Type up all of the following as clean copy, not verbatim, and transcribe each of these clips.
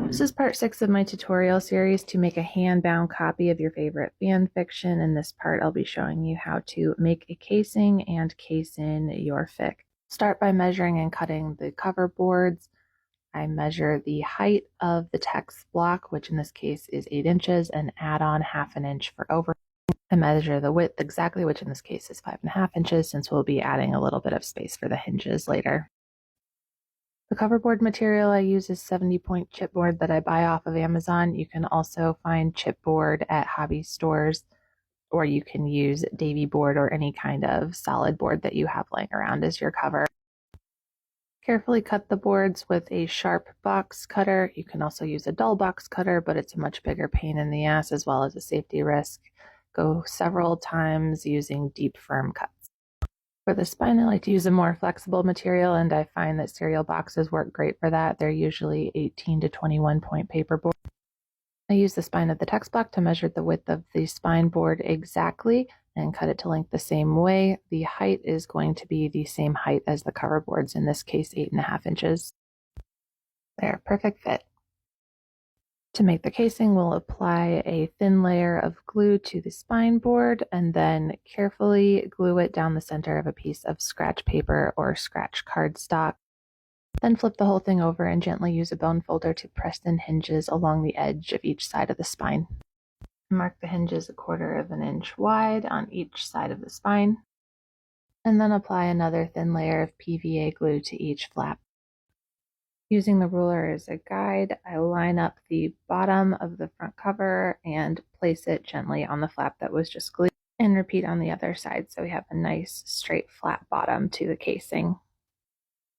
This is part 6 of my tutorial series to make a hand-bound copy of your favorite fan fiction. In this part, I'll be showing you how to make a casing and case in your fic. Start by measuring and cutting the cover boards. I measure the height of the text block, which in this case is 8 inches, and add on 1/2 inch for overhang. I measure the width exactly, which in this case is 5.5 inches, since we'll be adding a little bit of space for the hinges later. The coverboard material I use is 70-point chipboard that I buy off of Amazon. You can also find chipboard at hobby stores, or you can use Davy board or any kind of solid board that you have laying around as your cover. Carefully cut the boards with a sharp box cutter. You can also use a dull box cutter, but it's a much bigger pain in the ass as well as a safety risk. Go several times using deep, firm cuts. For the spine, I like to use a more flexible material, and I find that cereal boxes work great for that. They're usually 18 to 21 point paperboard. I use the spine of the text block to measure the width of the spine board exactly and cut it to length the same way. The height is going to be the same height as the cover boards, in this case 8.5 inches. There, perfect fit. To make the casing, we'll apply a thin layer of glue to the spine board and then carefully glue it down the center of a piece of scratch paper or scratch cardstock. Then flip the whole thing over and gently use a bone folder to press in hinges along the edge of each side of the spine. Mark the hinges 1/4 inch wide on each side of the spine, and then apply another thin layer of PVA glue to each flap. Using the ruler as a guide, I line up the bottom of the front cover and place it gently on the flap that was just glued, and repeat on the other side so we have a nice straight flat bottom to the casing.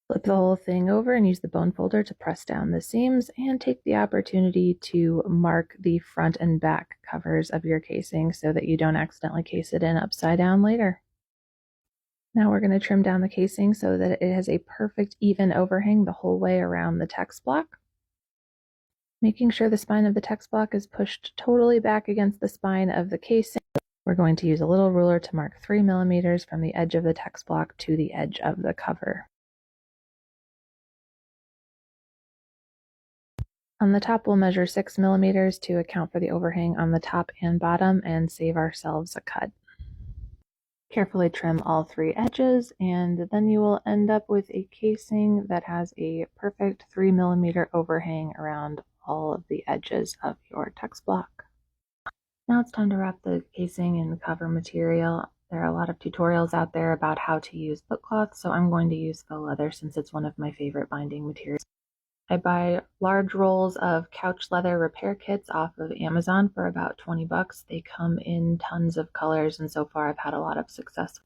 Flip the whole thing over and use the bone folder to press down the seams, and take the opportunity to mark the front and back covers of your casing so that you don't accidentally case it in upside down later. Now we're going to trim down the casing so that it has a perfect even overhang the whole way around the text block. Making sure the spine of the text block is pushed totally back against the spine of the casing, we're going to use a little ruler to mark 3 millimeters from the edge of the text block to the edge of the cover. On the top, we'll measure 6 millimeters to account for the overhang on the top and bottom and save ourselves a cut. Carefully trim all 3 edges, and then you will end up with a casing that has a perfect 3 millimeter overhang around all of the edges of your text block. Now it's time to wrap the casing in the cover material. There are a lot of tutorials out there about how to use book cloth, so I'm going to use faux leather since it's one of my favorite binding materials. I buy large rolls of couch leather repair kits off of Amazon for about 20 bucks. They come in tons of colors, and so far I've had a lot of success.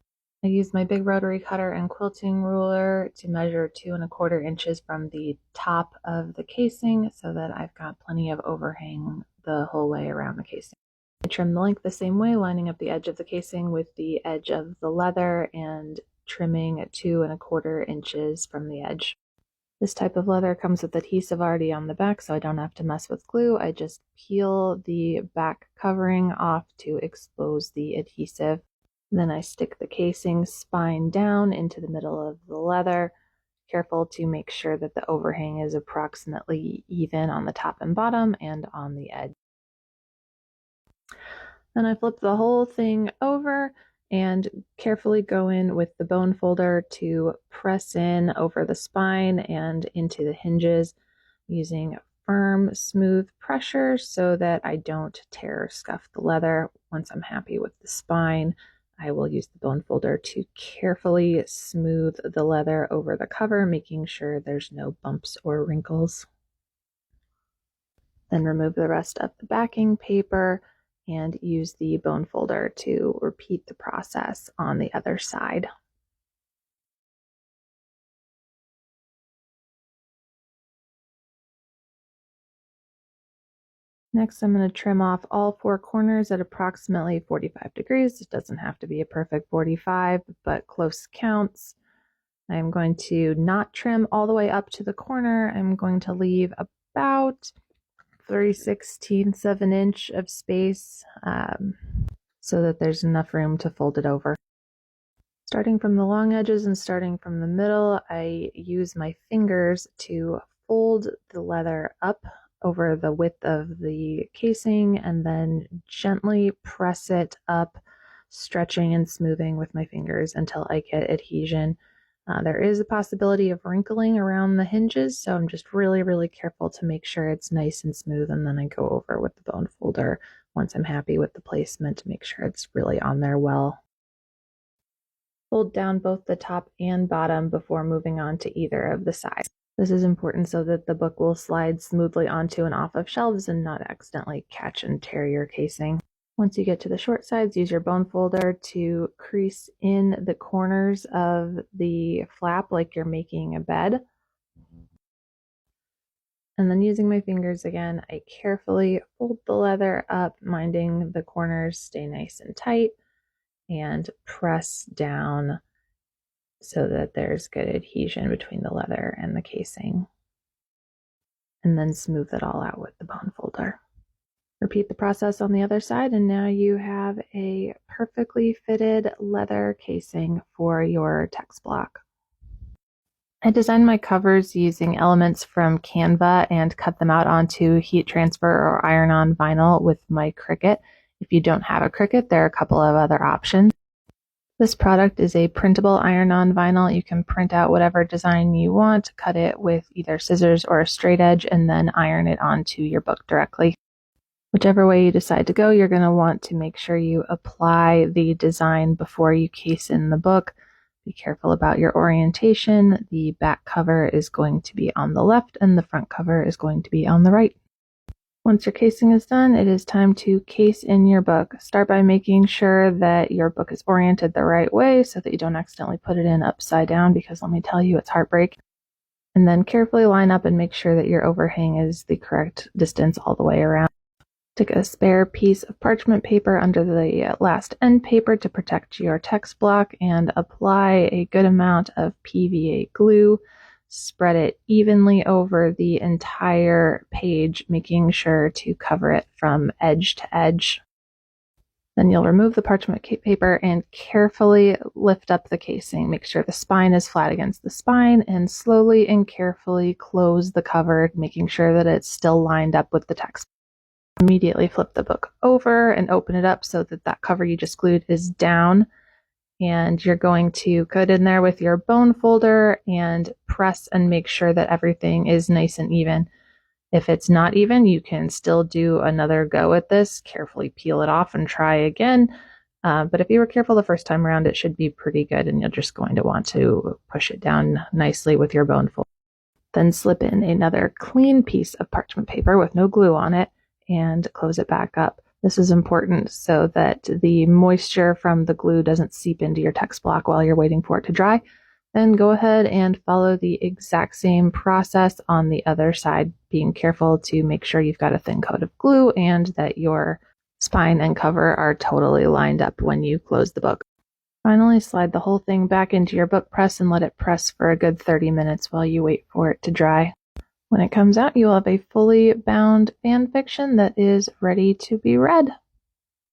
I use my big rotary cutter and quilting ruler to measure 2¼ inches from the top of the casing so that I've got plenty of overhang the whole way around the casing. I trim the length the same way, lining up the edge of the casing with the edge of the leather and trimming 2¼ inches from the edge. This type of leather comes with adhesive already on the back, so I don't have to mess with glue. I just peel the back covering off to expose the adhesive. Then I stick the casing spine down into the middle of the leather, careful to make sure that the overhang is approximately even on the top and bottom and on the edge. Then I flip the whole thing over and carefully go in with the bone folder to press in over the spine and into the hinges using firm, smooth pressure so that I don't tear or scuff the leather. Once I'm happy with the spine, I will use the bone folder to carefully smooth the leather over the cover, making sure there's no bumps or wrinkles. Then remove the rest of the backing paper and use the bone folder to repeat the process on the other side. Next, I'm going to trim off all 4 corners at approximately 45 degrees. It doesn't have to be a perfect 45, but close counts. I'm going to not trim all the way up to the corner. I'm going to leave about 3/16 of an inch of space so that there's enough room to fold it over. Starting from the long edges and starting from the middle, I use my fingers to fold the leather up over the width of the casing and then gently press it up, stretching and smoothing with my fingers until I get adhesion. There is a possibility of wrinkling around the hinges, so I'm just really, really careful to make sure it's nice and smooth, and then I go over with the bone folder once I'm happy with the placement to make sure it's really on there well. Fold down both the top and bottom before moving on to either of the sides. This is important so that the book will slide smoothly onto and off of shelves and not accidentally catch and tear your casing. Once you get to the short sides, use your bone folder to crease in the corners of the flap like you're making a bed. And then using my fingers again, I carefully fold the leather up, minding the corners stay nice and tight, and press down so that there's good adhesion between the leather and the casing. And then smooth it all out with the bone folder. Repeat the process on the other side, and now you have a perfectly fitted leather casing for your text block. I designed my covers using elements from Canva and cut them out onto heat transfer or iron-on vinyl with my Cricut. If you don't have a Cricut, there are a couple of other options. This product is a printable iron-on vinyl. You can print out whatever design you want, cut it with either scissors or a straight edge, and then iron it onto your book directly. Whichever way you decide to go, you're going to want to make sure you apply the design before you case in the book. Be careful about your orientation. The back cover is going to be on the left and the front cover is going to be on the right. Once your casing is done, it is time to case in your book. Start by making sure that your book is oriented the right way so that you don't accidentally put it in upside down, because let me tell you, it's heartbreak. And then carefully line up and make sure that your overhang is the correct distance all the way around. Stick a spare piece of parchment paper under the last end paper to protect your text block and apply a good amount of PVA glue. Spread it evenly over the entire page, making sure to cover it from edge to edge. Then you'll remove the parchment paper and carefully lift up the casing. Make sure the spine is flat against the spine and slowly and carefully close the cover, making sure that it's still lined up with the text. Immediately flip the book over and open it up so that that cover you just glued is down. And you're going to go in there with your bone folder and press and make sure that everything is nice and even. If it's not even, you can still do another go at this. Carefully peel it off and try again. But if you were careful the first time around, it should be pretty good, and you're just going to want to push it down nicely with your bone folder. Then slip in another clean piece of parchment paper with no glue on it and close it back up. This is important so that the moisture from the glue doesn't seep into your text block while you're waiting for it to dry. Then go ahead and follow the exact same process on the other side, being careful to make sure you've got a thin coat of glue and that your spine and cover are totally lined up when you close the book. Finally, slide the whole thing back into your book press and let it press for a good 30 minutes while you wait for it to dry. When it comes out, you will have a fully bound fan fiction that is ready to be read.